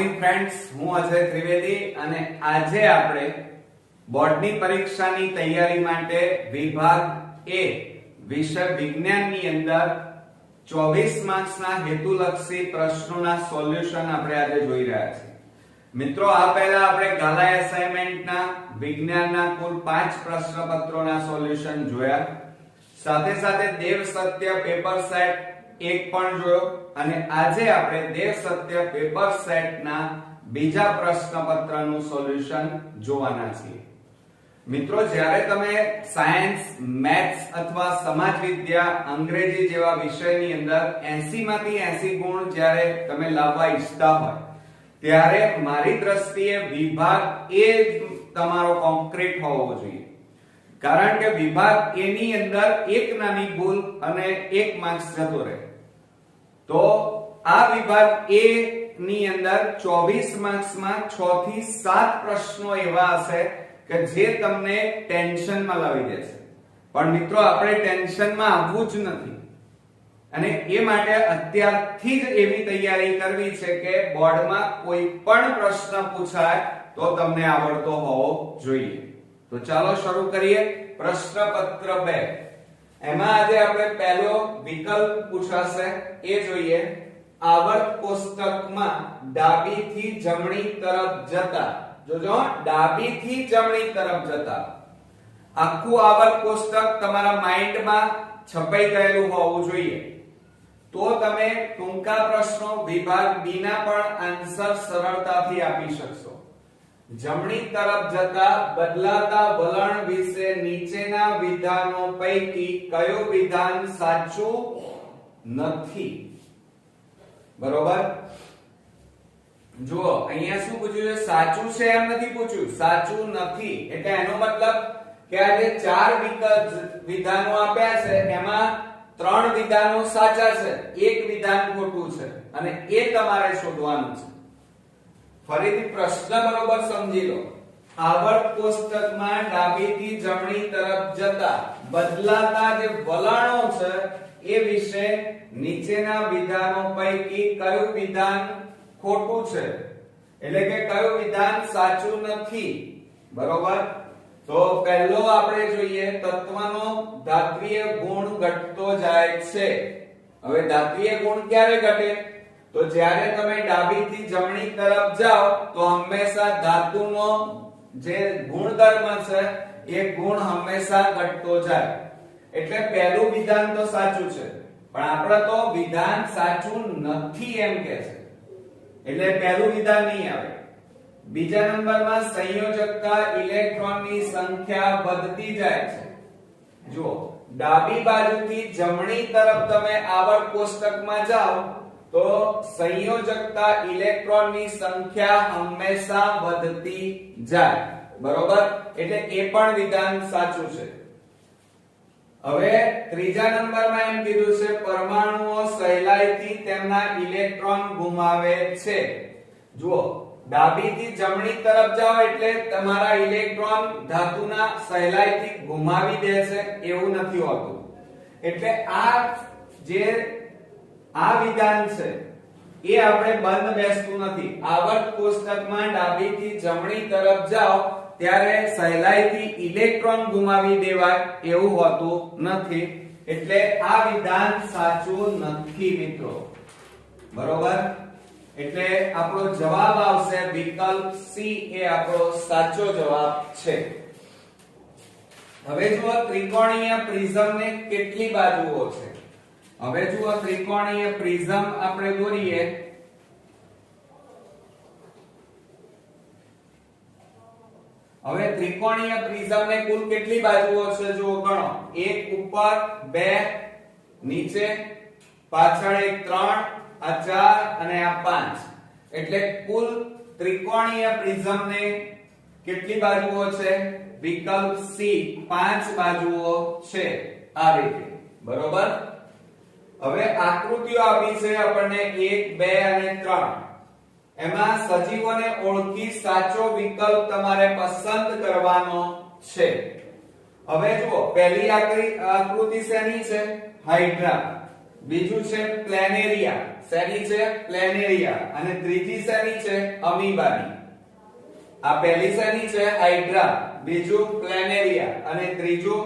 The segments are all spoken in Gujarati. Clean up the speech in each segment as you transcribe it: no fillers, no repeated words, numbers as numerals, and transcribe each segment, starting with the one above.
મોર્નિંગ ફ્રેન્ડ્સ, હું અજય ત્રિવેદી અને આજે આપણે બોર્ડની પરીક્ષાની તૈયારી માટે વિભાગ એ વિષય વિજ્ઞાનની અંદર 24 માર્ક્સના હેતુલક્ષી પ્રશ્નોના સોલ્યુશન આપણે આજે જોઈ રહ્યા છીએ. મિત્રો, આ પહેલા આપણે ગાલા એસાઇનમેન્ટના વિજ્ઞાનના કુલ 5 પ્રશ્નપત્રોના સોલ્યુશન જોયા. સાથે સાથે દેવ સત્ય પેપર સેટ 1 પણ જોયો અને આજે આપણે દેવ સત્ય પેપર સેટના બીજા પ્રશ્નપત્રનું સોલ્યુશન જોવાના છીએ. મિત્રો, જ્યારે તમે સાયન્સ, મેથ્સ અથવા સમાજ વિદ્યા, અંગ્રેજી જેવા વિષયની અંદર 80 માંથી 80 ગુણ જ્યારે તમે લાવવા ઈચ્છતા હોય ત્યારે મારી દ્રષ્ટિએ વિભાગ એ તમારો કોન્ક્રીટ હોવો જોઈએ. કારણ કે વિભાગ એ ની અંદર એક નાની ભૂલ અને 1 માર્ક્સ જતો રહે. તો આ વિભાગ એ ની અંદર 24 માર્ક્સમાં 6 થી 7 પ્રશ્નો એવા હશે કે જે તમને ટેન્શનમાં લાવી દેશે. પણ મિત્રો, આપણે ટેન્શનમાં આવવું જ નથી અને એ માટે અત્યારથી જ એવી તૈયારી કરવી છે કે બોર્ડમાં કોઈ પણ પ્રશ્ન પૂછાય તો તમને આવડતો હોવો જોઈએ. તો ચાલો શરૂ કરીએ. પ્રશ્નપત્ર 2. એમાં આજે આપણે પહેલો વિકલ્પ પૂછાશે એ જોઈએ. આવર્ત કોષ્ટકમાં ડાબીથી જમણી તરફ જતા, જોજો, ડાબીથી જમણી તરફ જતા આખું આવર્ત કોષ્ટક તમારા માઇન્ડમાં છપાઈ ગયેલું હોવું જોઈએ. તો તમે ટૂંકા પ્રશ્નો વિભાગ બી ના પણ આન્સર સરળતાથી આપી શકશો. જમણી તરફ જતા બદલાતા વલણ વિશે નીચેના વિધાનો પૈકી કયું વિધાન સાચું નથી? બરોબર? જુઓ, અહીંયા શું પૂછ્યું છે? સાચું છે એમ નથી પૂછ્યું, સાચું નથી. એટલે એનો મતલબ કે આ જે 4 વિધાનો આપ્યા છે એમાં 3 વિધાનો સાચા છે, 1 વિધાન ખોટું છે અને એ તમારે શોધવાનું છે. ફરીથી પ્રશ્ન બરોબર સમજી લો. આવર્ત કોષ્ટકમાં ડાબીથી જમણી તરફ જતા બદલાતા જે વલણો છે એ વિશે નીચેના વિધાનો પૈકી કયું વિધાન ખોટું છે, એટલે કે કયું વિધાન સાચું નથી? બરોબર? તો પહેલો આપણે જોઈએ, તત્વનો ધાત્વિય ગુણ ઘટતો જાય છે. હવે ધાત્વિય ગુણ ક્યારે ઘટે? તો જ્યારે તમે ડાબીથી જમણી તરફ જાઓ તો હંમેશા ધાતુનો જે ગુણધર્મ છે એ ગુણ હંમેશા ઘટતો જાય. એટલે પહેલું વિધાન તો સાચું છે, પણ આપણે તો વિધાન સાચું નથી એમ કહે છે, એટલે પહેલું વિધાન નહીં આવે. બીજા નંબરમાં સંયોજકતા ઇલેક્ટ્રોનની સંખ્યા વધતી જાય છે. જુઓ, ડાબી બાજુથી જમણી તરફ તમે આવર્ત કોષ્ટકમાં જાઓ તો સંયોજકતા ઇલેક્ટ્રોનની સંખ્યા હંમેશા વધતી જાય. બરોબર? એટલે એ પણ વિધાન સાચું છે. હવે ત્રીજા નંબરમાં એમ કીધું છે પરમાણુઓ સહેલાઈથી તેમના ઇલેક્ટ્રોન ગુમાવે છે. જુઓ, ડાબીથી જમણી તરફ જાઓ એટલે તમારા ઇલેક્ટ્રોન ધાતુના સહેલાઈથી ગુમાવી દેશે એવું નથી હોતું. એટલે આ વિધાન છે એ આપણે બંધ બેસતું નથી. આવર્ત કોષ્ટકમાં ડાબીથી જમણી તરફ જાઓ ત્યારે સહેલાઈથી ઇલેક્ટ્રોન ગુમાવી દેવાય એવું હોતું નથી. એટલે આ વિધાન સાચું નથી મિત્રો. બરોબર? એટલે આપણો જવાબ આવશે વિકલ્પ સી, એ આપણો સાચો જવાબ છે. હવે જુઓ, ત્રિકોણીય પ્રિઝમને કેટલી બાજુઓ છે? હવે જુઓ, ત્રિકોણીય પ્રિઝમ આપણે દોરીએ. હવે ત્રિકોણીય પ્રિઝમને કુલ કેટલી બાજુઓ છે જુઓ, ગણો. 1 ઉપર, 2 નીચે, પાછળ 1 3, આ 4 અને આ 5. એટલે કુલ ત્રિકોણીય પ્રિઝમને કેટલી બાજુઓ છે? વિકલ્પ સી, 5 બાજુઓ છે. આ રીતે. બરોબર? હવે આકૃતિઓ આપી છે આપણને 1 2 અને 3. એમાં સજીવોને ઓળખી સાચો વિકલ્પ તમારે પસંદ કરવાનો છે. હવે જુઓ, પહેલી આકૃતિ શેની છે? હાઇડ્રા. બીજું છે પ્લેનેરિયા, શેની છે પ્લેનેરિયા અને ત્રીજી શેની છે અમીબાની. આ પહેલી શેની છે હાઇડ્રા, બીજું પ્લેનેરિયા અને ત્રીજું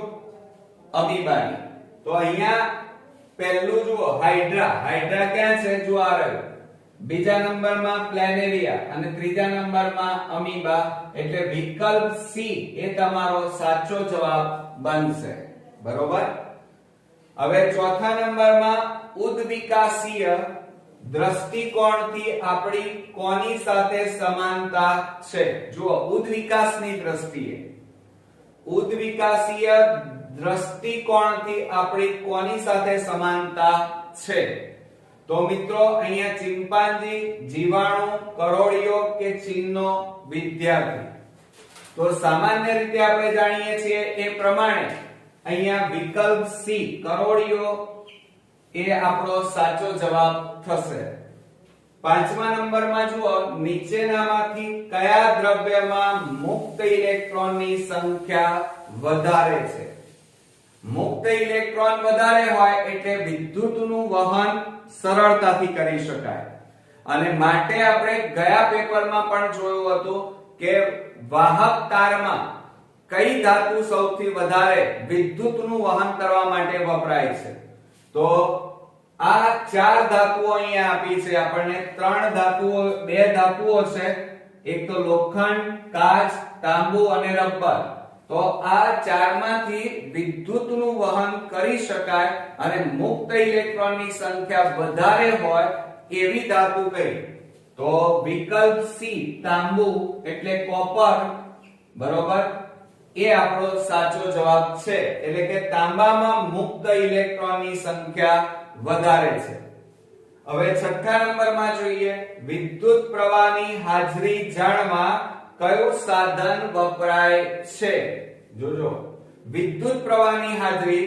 અમીબાની. તો અહીંયા પહેલું જુઓ હાઇડ્રા, હાઇડ્રા ક્યાં છે જો આ રહ્યું. બીજા નંબરમાં પ્લેનેરિયા અને ત્રીજા નંબરમાં અમીબા, એટલે વિકલ્પ સી એ તમારો સાચો જવાબ બનશે. બરોબર. હવે ચોથા નંબરમાં ઉદ્વિકાસીય દ્રષ્ટિકોણથી આપણી કોની સાથે સમાનતા છે? જુઓ ઉદ્વિકાસની દ્રષ્ટિએ, ઉદ્વિકાસીય દ્રષ્ટિકોણથી આપણી કોની સાથે સમાનતા છે? તો મિત્રો અહીંયા ચિંપાંજી, જીવાણુ, કરોળિયો કે ચીનનો વિદ્યાર્થી. તો સામાન્ય રીતે આપણે જાણીએ છીએ એ પ્રમાણે અહીંયા વિકલ્પ સી કરોળિયો એ આપણો સાચો જવાબ થશે. પાંચમા નંબરમાં જુઓ નીચેનામાંથી કયા દ્રવ્યમાં મુક્ત ઇલેક્ટ્રોનની સંખ્યા વધારે છે? મુક્ત ઇલેક્ટ્રોન વધારે હોય એટલે વિદ્યુતનું વહન સરળતાથી કરી શકાય. અને માટે આપણે ગયા પેપરમાં પણ જોયું હતું કે વાહક તારમાં કઈ ધાતુ સૌથી વધારે વિદ્યુતનું વહન કરવા માટે વપરાય છે? તો આ ચાર ધાતુઓ અહીંયા આપી છે આપણને. ત્રણ ધાતુઓ, બે ધાતુઓ છે, એક તો લોખંડ, કાચ, તાંબુ અને રબર. તો આ ચારમાંથી વિદ્યુતનું વહન કરી શકાય અને મુક્ત ઇલેક્ટ્રોનની સંખ્યા વધારે હોય એવી ધાતુ કઈ? તો વિકલ્પ સી તાંબુ એટલે કોપર. બરોબર, એ આપણો સાચો જવાબ છે. એટલે કે તાંબામાં મુક્ત ઇલેક્ટ્રોનની સંખ્યા વધારે છે. હવે છઠ્ઠા નંબરમાં જોઈએ વિદ્યુત પ્રવાહની હાજરી જાણવા કયું સાધન વપરાય છે? જોજો વિદ્યુત પ્રવાહની હાજરી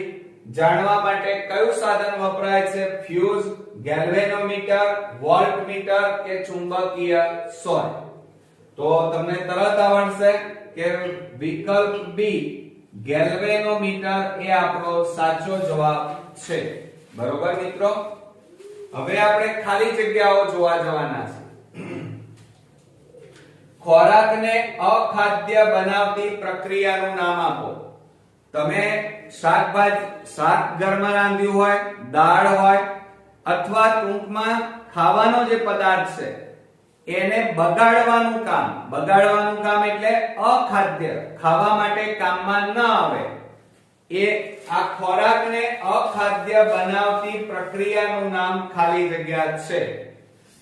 જાણવા માટે કયું સાધન વપરાય છે? ફ્યુઝ, ગેલ્વેનોમીટર, વોલ્ટમીટર કે ચુંબકીય સોય? તો તમને તરત આવડશે કે વિકલ્પ બી ગેલ્વેનોમીટર એ આપણો સાચો જવાબ છે. બરોબર મિત્રો. હવે આપણે ખાલી જગ્યાઓ જોવા જવાના છે. ખોરાકને અખાદ્ય બનાવતી પ્રક્રિયાનું નામ આપો. તમે શાક ઘરમાં રાંધ્યું હોય, દાળ હોય અથવા ટૂંકમાં ખાવાનો જે પદાર્થ છે એને બગાડવાનું કામ એટલે અખાદ્ય, ખાવા માટે કામમાં ન આવે એ આ ખોરાકને અખાદ્ય બનાવતી પ્રક્રિયાનું નામ ખાલી જગ્યા છે.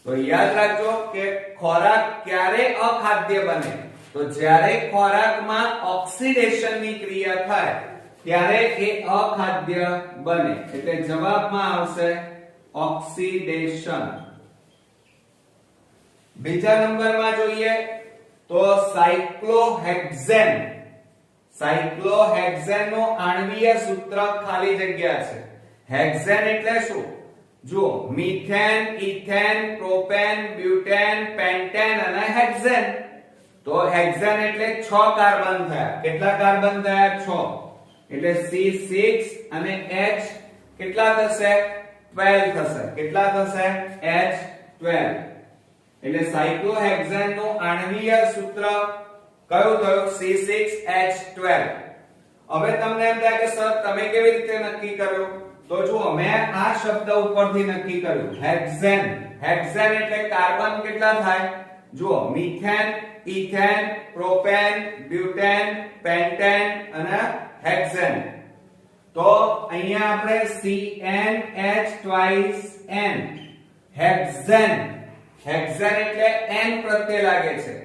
તો યાદ રાખજો કે ખોરાક ક્યારે અખાદ્ય બને? તો જ્યારે ખોરાકમાં ઓક્સિડેશનની ક્રિયા થાય ત્યારે એ અખાદ્ય બને. એટલે જવાબમાં આવશે ઓક્સિડેશન. બીજા નંબરમાં જોઈએ તો સાયક્લોહેક્સેન. સાયક્લોહેક્સેન નું આણ્વીય સૂત્ર ખાલી જગ્યા છે. હેક્સેન એટલે શું? જો methane, ethane, propane, butane, pentane અને હેક્સેન. તો હેક્સેન એટલે 6 કાર્બન થયા. કેટલા કાર્બન થયા? 6. એટલે C6 અને H કેટલા થશે? 12 થશે. કેટલા થશે? H12. એટલે સાયક્લોહેક્સેન નું આણ્વીય સૂત્ર કયું થયું? C6H12. હવે તમને એમ થાય કે સર તમે કેવી રીતે નક્કી કર્યું? તો જુઓ મેં આ શબ્દ ઉપરથી નક્કી કર્યું હેક્સેન. હેક્સેન એટલે કાર્બન કેટલા થાય? જુઓ methane, ethane, propane, butane, pentane અને હેક્સેન. તો અહીંયા આપણે CnH2n હેક્સેન. હેક્સેન એટલે n પ્રત્યય લાગે છે.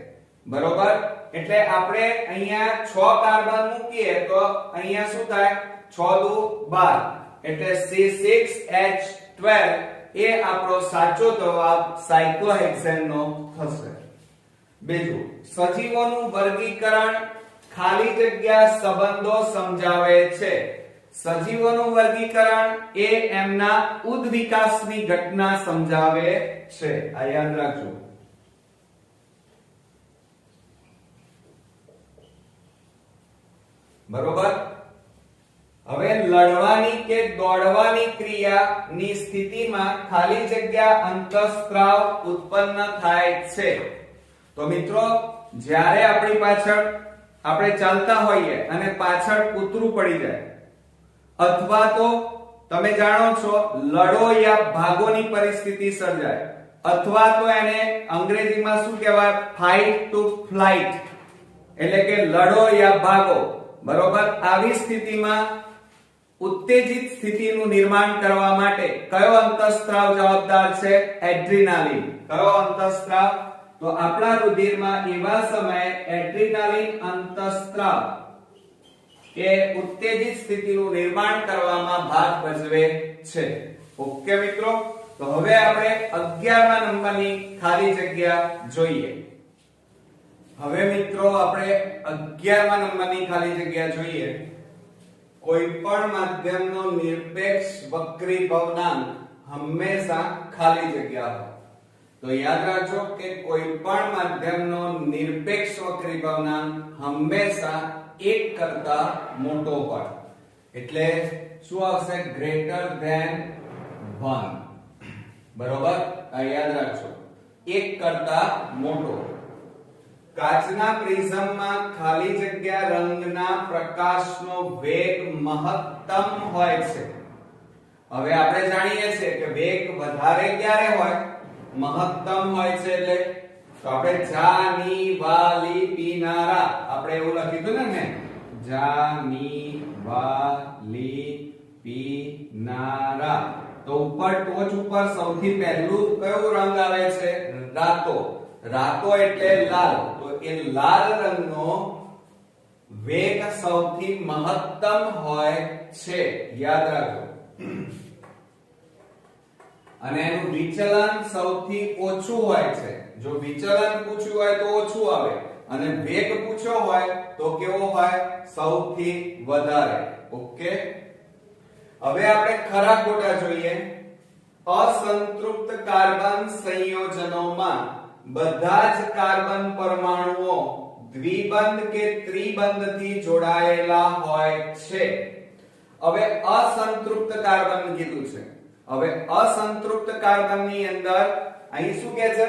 બરોબર. એટલે આપણે અહીંયા 6 કાર્બન મૂકીએ તો અહીંયા શું થાય? 6 દુ 12. એટલે C6H12 એ આપણો સાચો જવાબ સાયક્લોહેક્સેન નો થશે. બીજું સજીવોનું વર્ગીકરણ ખાલી જગ્યા સંબંધો સમજાવે છે. સજીવોનું વર્ગીકરણ એ એમના ઉદ્વિકાસની ઘટના સમજાવે છે. આ યાદ રાખજો. બરોબર. હવે લડવાની કે દોડવાની ક્રિયાની સ્થિતિમાં ખાલી જગ્યા અંતઃસ્ત્રાવ ઉત્પન્ન થાય છે. તો મિત્રો જ્યારે આપણી પાછળ આપણે ચાલતા હોઈએ અને પાછળ કૂતરું પડી જાય, અથવા તો તમે જાણો છો લડો યા ભાગોની પરિસ્થિતિ સર્જાય, અથવા તો એને અંગ્રેજીમાં શું કહેવાય, ફાઇટ ટુ ફ્લાઇટ, એટલે કે લડો યા ભાગો, બરોબર. આવી સ્થિતિમાં ઉત્તેજિત સ્થિતિનું નિર્માણ કરવા માટે કયો અંતઃસ્ત્રાવ જવાબદાર છે? એડ્રીનાલિન. કયો અંતઃસ્ત્રાવ? તો આપણા રુધિરમાં એવા સમયે એડ્રીનાલિન અંતઃસ્ત્રાવ એ ઉત્તેજિત સ્થિતિનું નિર્માણ કરવામાં ભાગ ભજવે છે. ઓકે મિત્રો, તો હવે આપણે 11મા નંબરની ખાલી જગ્યા જોઈએ. હવે મિત્રો આપણે 11મા નંબરની ખાલી જગ્યા જોઈએ. કોઈ પણ માધ્યમનો નિરપેક્ષ વક્રીભવનાંક હંમેશા ખાલી જગ્યા હોય. તો યાદ રાખજો કે કોઈ પણ માધ્યમનો નિરપેક્ષ વક્રીભવનાંક હંમેશા 1 કરતા મોટો હોય. એટલે શું આવશે? Greater than 1. બરોબર, આ યાદ રાખજો, 1 કરતા મોટો. કાચના પ્રિઝમમાં ખાલી જગ્યા રંગના પ્રકાશનો વેગ મહત્તમ હોય છે. હવે આપણે જાણીએ છીએ કે વેગ વધારે ક્યારે હોય? મહત્તમ હોય છે. એટલે તો આપણે જાની વાલી પીનારા, આપણે એવું લખ્યું હતું ને, જાની વાલી પીનારા. તો ઉપર ટોચ ઉપર સૌથી પહેલું કયો રંગ આવે છે? રાતો. રાતો એટલે લાલ. તો એ લાલ રંગનો વેગ સૌથી મહત્તમ હોય છે, યાદ રાખો. અને એનું વિચલન સૌથી ઓછું હોય છે. જો વિચલન પૂછ્યું હોય તો ઓછું આવે, અને વેગ પૂછ્યો હોય તો કેવો હોય? સૌથી વધારે. ઓકે, હવે આપણે ખરા ખોટા જોઈએ. અસંતૃપ્ત કાર્બન સંયોજનોમાં બધા જ કાર્બન પરમાણુઓ દ્વિબંધ કે ત્રિબંધથી જોડાયેલા હોય છે. હવે અસંતૃપ્ત કાર્બન કીધું છે. હવે અસંતૃપ્ત કાર્બનની અંદર અહીં શું કહે છે?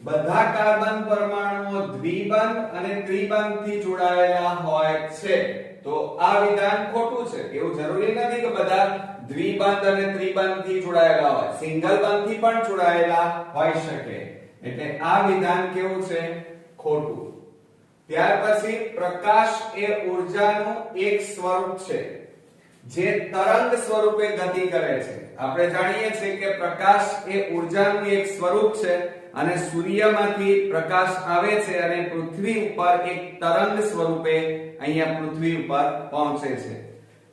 બધા કાર્બન પરમાણુઓ દ્વિબંધ અને ત્રિબંધથી જોડાયેલા હોય છે. તો આ વિધાન ખોટું છે. એવું જરૂરી નથી કે બધા દ્વિબંધ અને ત્રિબંધથી જોડાયેલા હોય, સિંગલ બંધથી પણ જોડાયેલા હોઈ શકે. એટલે આ વિધાન કેવું છે? ખોટું. ત્યાર પછી પ્રકાશ એ ઊર્જાનું એક સ્વરૂપ છે જે તરંગ સ્વરૂપે ગતિ કરે છે. આપણે જાણીએ છીએ કે પ્રકાશ એ ઊર્જાનું એક સ્વરૂપ છે અને સૂર્યમાંથી પ્રકાશ આવે છે અને પૃથ્વી ઉપર એક તરંગ સ્વરૂપે અહીંયા પૃથ્વી ઉપર પહોંચે છે.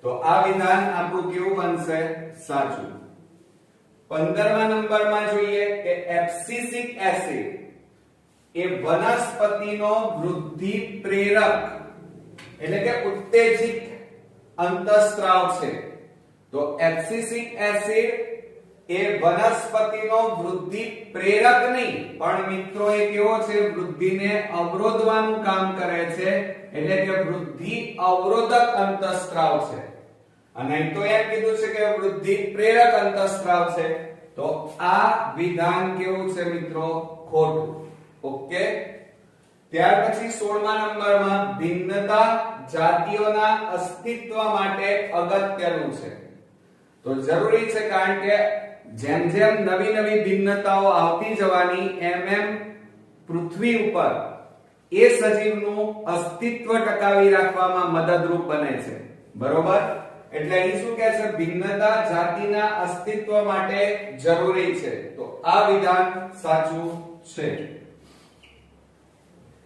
તો આ વિધાન આપણું કેવું બનશે? સાચું. 15મા નંબરમાં જોઈએ કે એબ્સિસિક એસિડ એ વનસ્પતિનો વૃદ્ધિ પ્રેરક એટલે કે ઉત્તેજિત અંતઃસ્ત્રાવ છે. તો એબ્સિસિક એસિડ એ વનસ્પતિનો વૃદ્ધિ પ્રેરક નહીં, પણ મિત્રો એ કેવો છે? વૃદ્ધિને અવરોધવાનું કામ કરે છે. એટલે કે વૃદ્ધિ અવરોધક અંતઃસ્ત્રાવ છે. અને અહીં તો એમ કીધું છે કે વૃદ્ધિ પ્રેરક અંતઃસ્ત્રાવ છે. તો આ વિધાન કેવું છે મિત્રો? ખોટું. ઓકે, ત્યાર પછી 16મા નંબરમાં ભિન્નતા જાતિઓના અસ્તિત્વ માટે અગત્યનું છે. તો જરૂરી છે, કારણ કે જેમ જેમ નવી નવી ભિન્નતાઓ આવતી જવાની એમ પૃથ્વી ઉપર એ સજીવનું અસ્તિત્વ ટકાવી રાખવામાં મદદરૂપ બને છે. બરોબર, એટલે અહીં શું કહે છે? ભિન્નતા જાતિના અસ્તિત્વ માટે જરૂરી છે. તો આ વિધાન સાચું છે.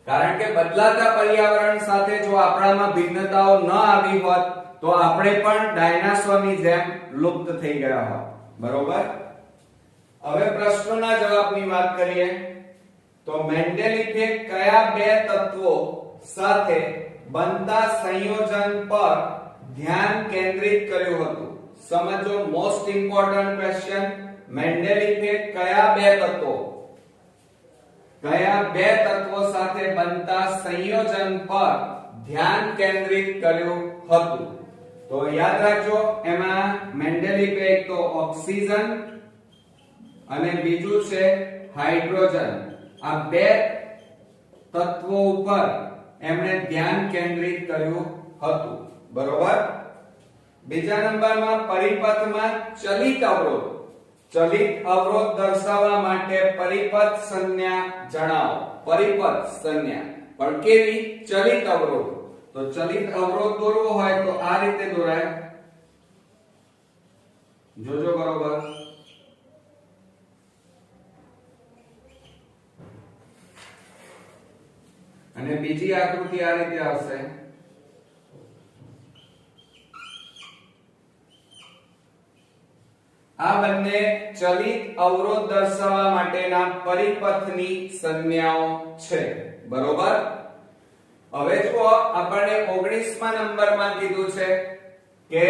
કારણ કે બદલાતા પર્યાવરણ સાથે જો આપણામાં ભિન્નતાઓ ન આવી હોત તો આપણે પણ ડાયનાસોરની જેમ લુપ્ત થઈ ગયા હોત. બરોબર, હવે પ્રશ્નોના જવાબની વાત કરીએ તો મેન્ડેલિફે કયા બે તત્વો સાથે બનતા સંયોજન પર ધ્યાન કેન્દ્રિત કર્યું હતું? સમજો, મોસ્ટ ઇમ્પોર્ટન્ટ ક્વેશ્ચન. મેન્ડેલિફે કયા બે તત્વો સાથે બનતા સંયોજન પર ધ્યાન કેન્દ્રિત કર્યું હતું? તો યાદ રાખજો એમાં મેન્ડેલિક એક તો ઓક્સિજન અને બીજું છે હાઇડ્રોજન. આ બે તત્વો ઉપર એમણે ધ્યાન કેન્દ્રિત કર્યું હતું. બરોબર. બીજા નંબરમાં પરિપથમાં ચલિત અવરોધ. ચલિત અવરોધ દર્શાવવા માટે પરિપથ સંજ્ઞા જણાવો. પરિપથ સંજ્ઞા પણ કેવી? ચલિત અવરોધ. તો ચલિત અવરોધ દોરવો હોય તો આ રીતે દોરાય. જોજો બરોબર. અને બીજી આકૃતિ આ રીતે આવશે. આ બંને ચલિત અવરોધ દર્શાવવા માટેના પરિપથની સંજ્ઞાઓ છે. બરોબર. હવે જો આપણને 19મા નંબરમાં કીધું છે કે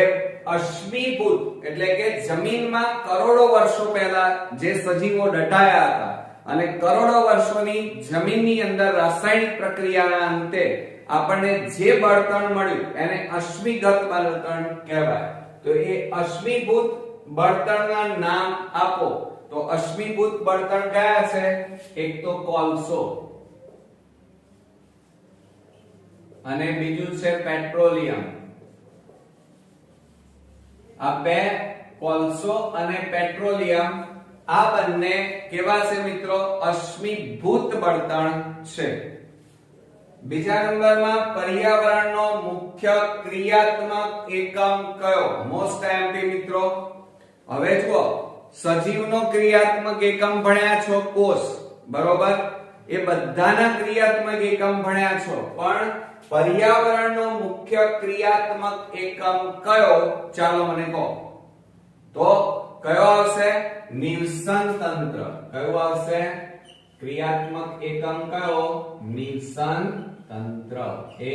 અશ્મિભૂત એટલે કે જમીનમાં કરોડો વર્ષો પહેલા જે સજીવો દટાયા હતા અને કરોડો વર્ષોની જમીનની અંદર રાસાયણિક પ્રક્રિયાના અંતે આપણને જે બળતણ મળ્યું એને અશ્મિગત બળતણ કહેવાય. તો એ અશ્મિભૂત બળતણના નામ આપો. તો અશ્મિભૂત બળતણ કયા છે? એક તો કોલસો અને બીજું છે પેટ્રોલિયમ. આ બે કોલસો અને પેટ્રોલિયમ આ બંને કેવા છે મિત્રો? અશ્મિભૂત બળતણ છે. બીજા નંબરમાં પર્યાવરણનો મુખ્ય ક્રિયાત્મક એકમ કયો? મોસ્ટ આઈએમપી મિત્રો. હવે જુઓ, સજીવનો ક્રિયાત્મક એકમ ભણ્યા છો કોષ. બરોબર. એ બધાના ક્રિયાત્મક એકમ ભણ્યા છો, પણ પર્યાવરણનો મુખ્ય ક્રિયાત્મક એકમ કયો? ચાલો મને કહો. તો કયો આવશે? નિવસન તંત્ર. કયો આવશે? ક્રિયાત્મક એકમ કયો? નિવસન તંત્ર. એ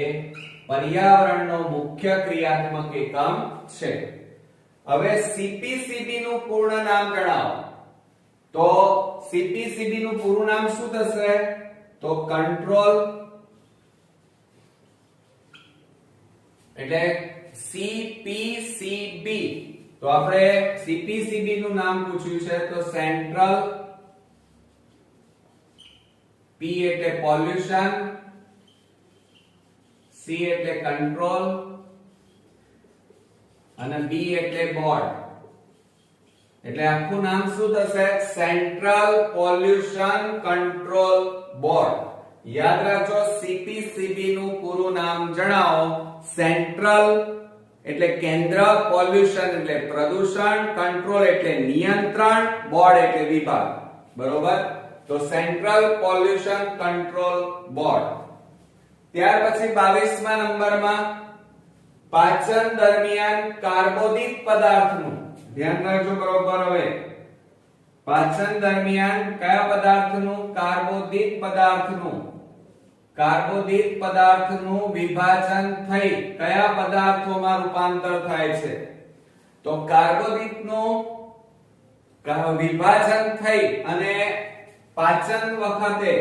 પર્યાવરણનો મુખ્ય ક્રિયાત્મક એકમ છે. હવે સીપીસીબી નું પૂર્ણ નામ જણાવો. તો સીપીસીબી નું પૂરું નામ શું થશે? તો કંટ્રોલ એટલે સીપીસીબી. તો આપણે સીપીસીબી નું નામ પૂછ્યું છે તો સેન્ટ્રલ, પી એટલે પોલ્યુશન, સી એટલે કંટ્રોલ અને બી એટલે બોર્ડ. એટલે આખું નામ શું થશે? Central pollution control board. યાદ રાખજો, સીપીસીબી નું પૂરું નામ જણાવો. સેન્ટ્રલ એટલે કેન્દ્ર, પોલ્યુશન એટલે પ્રદૂષણ, કંટ્રોલ એટલે નિયંત્રણ, બોર્ડ એટલે વિભાગ. બરોબર. તો સેન્ટ્રલ પોલ્યુશન કંટ્રોલ બોર્ડ. ત્યાર પછી 22મા નંબરમાં પાચન દરમિયાન કાર્બોદિત પદાર્થનું ધ્યાન રાખજો. બરોબર. હવે પાચન દરમિયાન કયા પદાર્થનું? કાર્બોદિત પદાર્થનું વિભાજન થઈ કયા પદાર્થોમાં રૂપાંતર થાય છે? તો કાર્બોદિતનું વિભાજન થઈ અને પાચન વખતે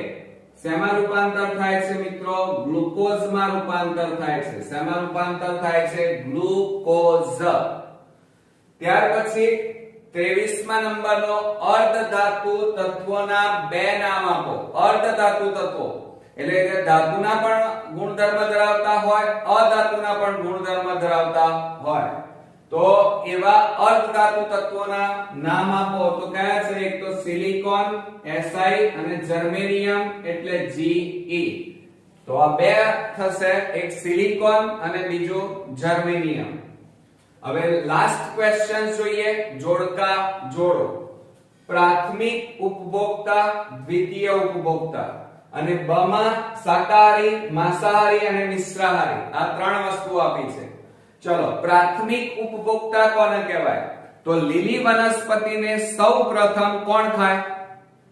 શેમાં રૂપાંતર થાય છે મિત્રો? ગ્લુકોઝમાં રૂપાંતર થાય છે. શેમાં રૂપાંતર થાય છે? ગ્લુકોઝ. ત્યાર પછી 23મા નંબરનો અર્ધધાતુ તત્વોના બે નામ આપો. અર્ધધાતુ તત્વો એટલે કે ધાતુના પણ ગુણધર્મ ધરાવતા હોય, અધાતુના પણ ગુણધર્મ ધરાવતા હોય. તો એવા અર્ધધાતુ તત્વોના નામ આપો. તો કયા છે? એક તો સિલિકોન Si અને જર્મેનિયમ એટલે Ge. તો આ બે થશે, એક સિલિકોન અને બીજું જર્મેનિયમ. હવે લાસ્ટ ક્વેશ્ચન જોઈએ. જોડકા જોડો. પ્રાથમિક ઉપભોક્તા, દ્વિતીય ઉપભોક્તા અને બમાં શાકાહારી, માંસાહારી અને મિશ્રાહારી આ ત્રણ વસ્તુ આપી છે. ચલો, પ્રાથમિક ઉપભોક્તા કોને કહેવાય? તો લીલી વનસ્પતિને સૌપ્રથમ કોણ ખાય?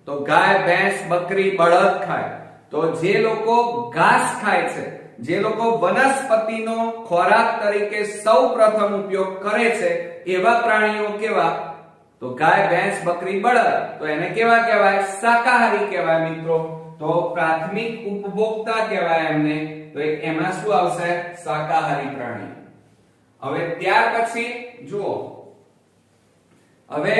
તો ગાય, ભેંસ, બકરી, બળદ ખાય. તો જે લોકો ઘાસ ખાય છે, જે લોકો વનસ્પતિનો ખોરાક તરીકે સૌપ્રથમ ઉપયોગ કરે છે એવા પ્રાણીઓ કેવા? તો ગાય, ભેંસ, બકરી, બળદ. તો એને કેવા કહેવાય? શાકાહારી કહેવાય મિત્રો. તો પ્રાથમિક ઉપભોક્તા કહેવાય એમને. તો એમાં શું આવશે? શાકાહારી પ્રાણી. હવે ત્યાર પછી જુઓ, હવે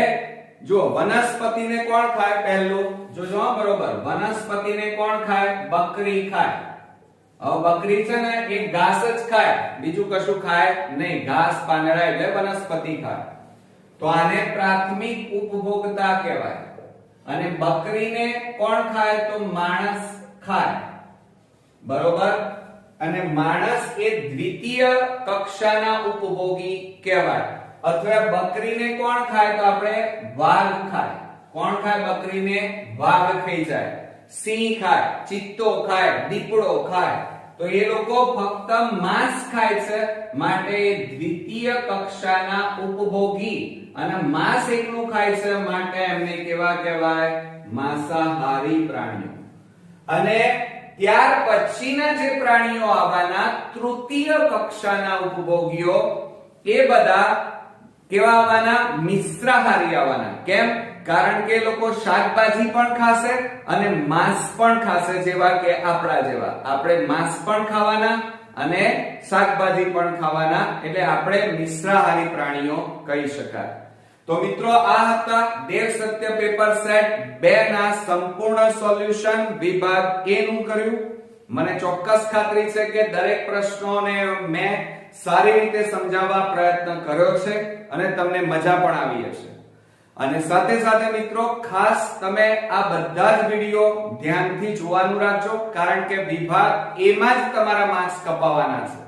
જો વનસ્પતિને કોણ ખાય? પહેલું જોજો બરોબર, વનસ્પતિને કોણ ખાય? બકરી ખાય. હવે બકરી છે ને એ ઘાસ જ ખાય, બીજું કશું ખાય નહીં. ઘાસ પાંદડા એટલે વનસ્પતિ ખાય. તો આને પ્રાથમિક ઉપભોક્તા કહેવાય. અને બકરીને કોણ ખાય? તો માણસ ખાય, બરોબર. અને માણસ એ દ્વિતીય કક્ષાના ઉપભોગી કહેવાય. અથવા બકરીને કોણ ખાય? તો આપણે વાઘ ખાય. કોણ ખાય? બકરીને વાઘ ખાઈ જાય. સિંહ ખાય, ચિત્તો ખાય, દીપડો ખાય. તો એ લોકો ફક્ત માંસ ખાય છે, માટે દ્વિતીય કક્ષાના ઉપભોગી. અને માંસ એકલું ખાય છે, માટે એમને કેવા કહેવાય? માંસાહારી પ્રાણીઓ. અને ત્યાર પછીના જે પ્રાણીઓ આવવાના તૃતીય કક્ષાના ઉપભોગીઓ, એ બધા કેવા આવવાના? મિશ્રાહારી આવવાના. કેમ? કારણ કે લોકો શાકભાજી પણ ખાશે અને માંસ પણ ખાશે, જેવા કે આપણા જેવા. આપણે માંસ પણ ખાવાના અને શાકભાજી પણ ખાવાના, એટલે આપણે મિશ્રાહારી પ્રાણીઓ કહી શકાય. તો મિત્રો, આ હતા દેવ સત્ય પેપર સેટ 2 ના સંપૂર્ણ સોલ્યુશન વિભાગ A નું કર્યું. મને ચોક્કસ ખાતરી છે કે દરેક પ્રશ્નોને મેં સારી રીતે સમજાવવા પ્રયત્ન કર્યો છે અને તમને મજા પણ આવી હશે. અને સાથે સાથે મિત્રો, ખાસ તમે આ બધા જ વિડિયો ધ્યાનથી જોવાનું રાખજો, કારણ કે વિભાગ A માં જ તમારા માર્ક્સ કપાવવાના છે.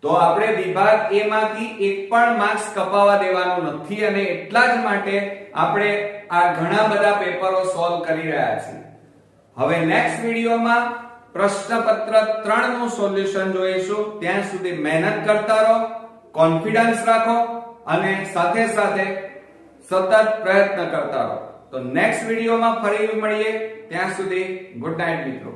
તો આપણે વિભાગ A માંથી એક પણ માર્ક્સ કપાવવા દેવાનો નથી, અને એટલા જ માટે આપણે આ ઘણા બધા પેપરો સોલ્વ કરી રહ્યા છીએ. હવે નેક્સ્ટ વિડિયોમાં પ્રશ્નપત્ર 3 નું સોલ્યુશન જોઈશું. ત્યાં સુધી મહેનત કરતા રહો, કોન્ફિડન્સ રાખો અને સાથે સાથે સતત પ્રયત્ન કરતા રહો. તો નેક્સ્ટ વિડિયોમાં ફરી મળીએ. ત્યાં સુધી ગુડ નાઇટ મિત્રો.